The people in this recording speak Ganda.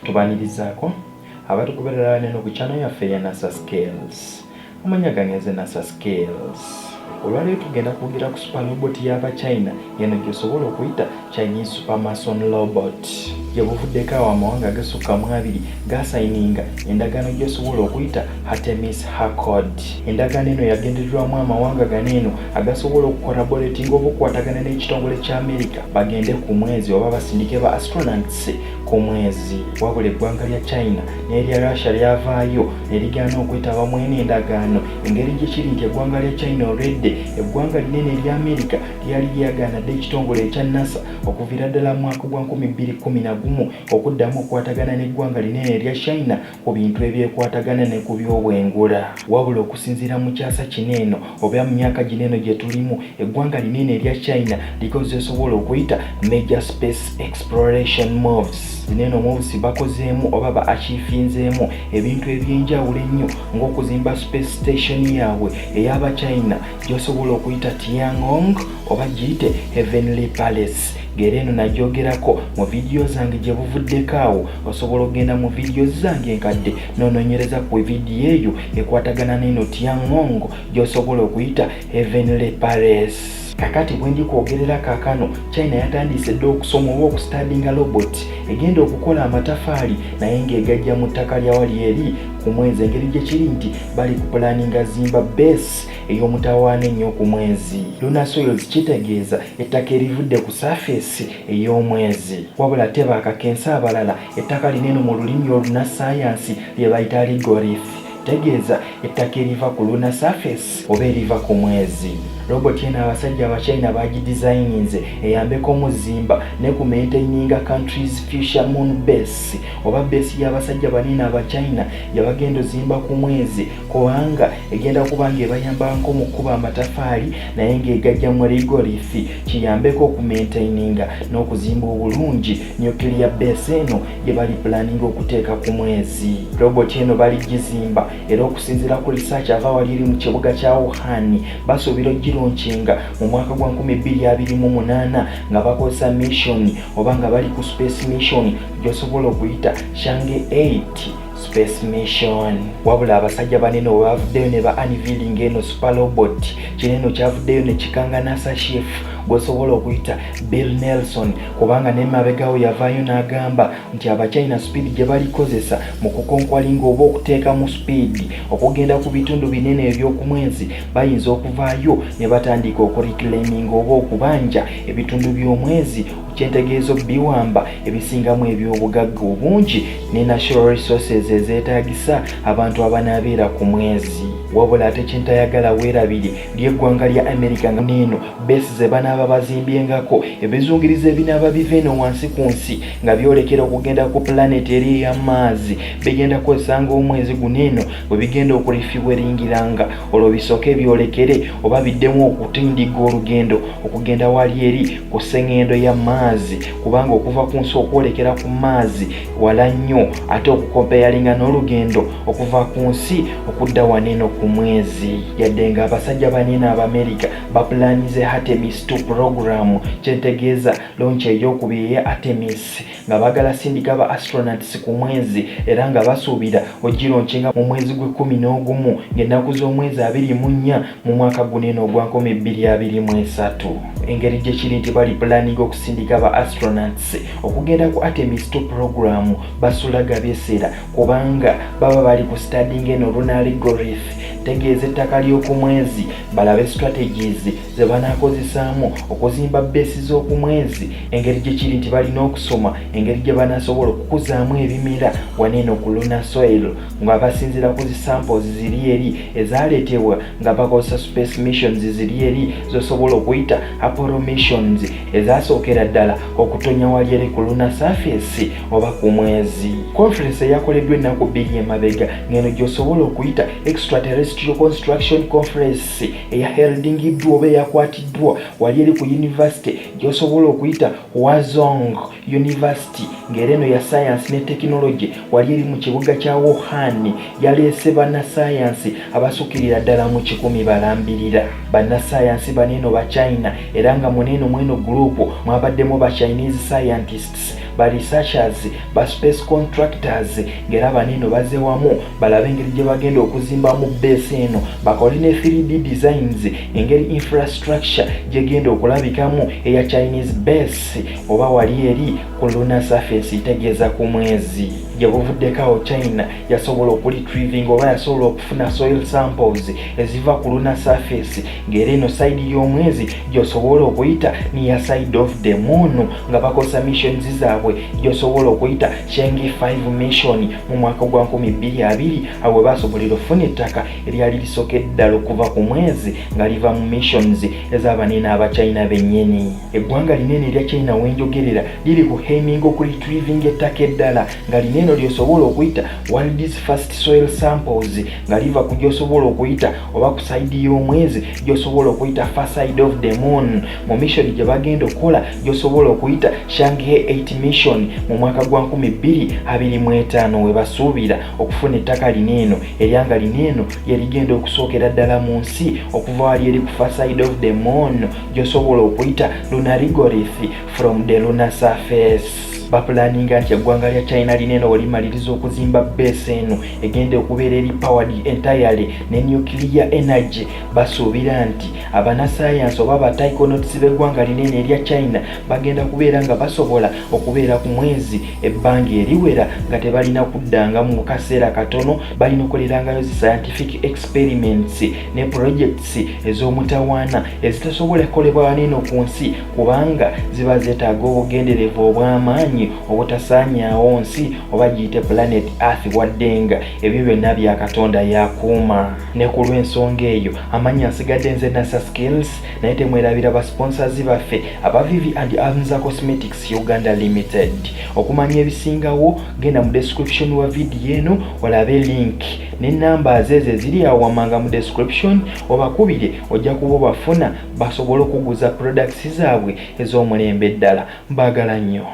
Tubanirizaako abatugoberera neno ku channel yaffe ya NASA Scales. Amanya ganeze NASA Scales. Olwaleero tugenda kwogera ku super robot y'aba China eno gy'osobola okuyita Chinese Supermason robot. Yabuvuddeko amawanga agasukka mu abiri gasayininga endagaano gy'osobola okuyita Artemis Accord. Endagaano eno yagendererwamu amawanga ganeeno agasobola okucollaboratinga oba okukwatagana n'ekitongole kya America bagende ku mwezi oba basindike ba astronauts ku mwezi. Wabula eggwanga lya China n'erya Russia lyavaayo ne ligaana okwetaba mwene endagaano. Engeri gye kiri nti eggwanga lya China already eggwanga linene erya America lyali lyagaana dde ekitongole ekya NASA okuviira ddala mu mwaka gwa 2011 okuddamu okukwatagana n'eggwanga linene erya China ku bintu ebyekwatagana ne ku by'obwengula. Wabula okusinziira mu kyasa kineeno oba mu myaka gineeno gye tulimu eggwanga linene erya China likoze osobola okuyita major space exploration moves. Zineeno moves bakozeemu oba ba achievinzeemu ebintu ebyenjawulo ennyo ng'okuzimba space station yaabwe ey'aba China gy'osobola okuyita Tiangong oba giyite Heavenly Palace. Ng'era eno nagyogerako mu vidiyo zange gye buvuddeko awo. Osobola okgenda mu vidiyo zange enkadde n'onoonyereza ku vidiyo eyo ekwatagana n'eno Tiangong gy'osobola okuyita Heavenly Palace. Kakati bwe ndi kwogerera kaakano China yatandise dde okusoma oba okustandinga robot egenda okukola amatafaali naye ng'egajja mu ttaka lya wali eri ku mwezi. Engeri gye kiri nti bali ku pulaninga zimba base ey'omutawaana ennyo ku mwezi. Lunar soils kitegeeza ettaka erivudde ku surface ey'omwezi. Wabula ate baakakensa abalala ettaka linene mu lulimi olunnassaayansi lye bayita Regolith. Tegeeza ettaka eriva ku lunar surface oba eriva ku mwezi. Robot eno abasajja aba China bagidesigninze eyambeko omuzimba ne ku maintaininga countries future moon base oba base y'abasajja banene aba China yabagenda ozimba ku mwezi kubanga egenda kuba ng'ebayambako mu kuba amatafaali naye ng'egajja mu Regolith kiyambeko okumaintaininga n'okuzimba obulungi nuclear base eno gye bali planning okuteeka ku mwezi. Robot eno baligizimba era okusinziira ku research ava wali eri mu kibuga kya Wuhan basuubira nchinga mu mwaka gwa 2028 nga bakozesa mission oba nga bali ku space mission gy'osobola okuyita Chang'e 8 space mission. Wabula abasajja banene bavuddeyo ne ba unveiling eno super robot. Kineno kyavuddeyo ne kikanga NASA chief gwosobola okuyita Bill Nelson kubanga n'emabegawo yavaayo n'agamba nti abachina speed gye balikozesa mu kukonkwalinga oba okuteeka mu speed okugenda ku bitundu binene eby'oku mwezi bayinza okuvaayo ne batandika okureclaiming oba okubanja ebitundu by'omwezi kyentegeezo biwamba ebisingamu eby'obugagga obungi ne natural resources ezeetaagisa abantu abanaabeera ku mwezi. Wabula ate kyentayagala weerabire ly'eggwanga lya America nga neeno base ze banaaba bazimbyengako ebizungiriza ebinaaba biva eno wansi ku nsi nga byolekera okugenda ku planet eri eya Mars bigenda kwesanga omwezi guneeno bwe bigenda okulifibweringiranga olwo bisooke byolekere oba biddemu okutindiga olugendo okugenda wali eri ku sseŋŋendo ya Mars kubanga okuva ku nsi okwolekera ku Mars wala nnyo ate okukompeyalinga n'olugendo okuva ku nsi okudda waneeno ku mwezi. Yadde nga abasajja banene aba America bapulanize Artemis 2 program kyentegeeza launch ey'okubiri eya Artemis nga bagala sindika ba astronauts ku mwezi era nga basuubira ogironchinga mu mwezi gwe 11 ng'ennaku z'omwezi 24 mu mwaka guneeno ogwa 2023. Engeri gye kiri nti bali planning okusindika ba astronauts okugenda ku Artemis 2 program basulaga byeseera kubanga baba bali ku studying eno Lunar Regolith. Tegeeza ettaka ly'oku mwezi balabe strategies ze banaakozesaamu okuzimba base z'oku mwezi. Engeri gye kiri nti balina okusoma engeri gye banaasobola okukuzaamu ebimera waneeno ku lunar soil nga basinziira ku zisamples ziri eri ezaaleetebwa nga bakozesa space missions ziri eri zosobola okuyita Apollo missions ezaasookera ddala okutonya wali eri ku lunar surface oba ku mwezi. Conference eyakoleddwa ennaku 2 emabega ng'eno gy'osobola okuyita extraterrestrial construction conference eyaheldingiddwa oba eyakwatiddwa wali eri ku university gy'osobola okuyita Wazong University ng'era eno ya science ne technology wali eri mu kibuga kya Wuhan yaleese bannasayansi abasukirira ddala mu 10 balambirira. Bannasayansi baneeno ba China era nga muneeno mweno group mwabaddemu ba Chinese scientists ba researchers, ba space contractors ngera baneno bazze wamu balabe engeri gye bagenda okuzimbamu base eno bakole ne 3D designs engeri infrastructure gyegenda okulabikamu eya Chinese base oba wali eri ku lunar surface itegeeza ku mwezi gye buvuddeko China yasobola okuretrieving oba yasobola okufuna soil samples eziva ku lunar surface ngera eno side y'omwezi gyosobola okuyita near side of the moon nga bakosa missions zaabwe gyosobola okuyita Chang'e 5 mission mu mwaka gwa 2020 awo basobolera okufuna ettaka eryali lisookedde ddala okuva ku mwezi nga liva mu missions ez'abanene aba China bennyini. Eggwanga linene erya China wenjogerera liri ku aiming okuretrieving ettaka eddala nga lineno lyosobola okuyita world's first soil samples nga liva ku gyosobola okuyita oba ku side y'omwezi gyosobola okuyita far side of the moon mu mission gye bagenda okukola gyosobola okuyita Chang'e 8 mission mu mwaka gwa 2025 we basuubira okufuna ettaka lineno eryanga lineno yerigenda okusookera ddala mu nsi okuva wali eri ku far side of the moon gyosobola okuyita Lunar Regolith from the lunar surface. Bapulaninga nti eggwanga lya China lineno walimaliriza okuzimba base eno egenda okubeera eri powered entirely ne nuclear energy. Basuubira nti abanasayansi oba bataikonots b'eggwanga linene erya China bagenda kubeera nga basobola okubeera ku mwezi ebbanga eriwera nga tebalina kuddanga mu kaseera katono balina okukolerangayo zi scientific experiments ne projects ez'omutawaana ezitasobola kukolebwa waneno ku nsi kubanga ziba zeetaaga obugenderevu obw'amaanyi obutasaanyaawo nsi oba giyite planet earth wadde nga ebyo byonna bya Katonda yakuuma. Ne ku lw'ensonga eyo amanyi asigadde nze NASA Skills naye temwerabira ba sponsors baffe aba Vivi and Hamuza Cosmetics Uganda Limited. Okumanya ebisingawo genda mu description wa video eno olabe link ne numbers ezo eziri awo wammanga mu description obakubire ojja kuba bafuna basobole okuguza products zaabwe ez'omulembe ddala. Mbagala nnyo.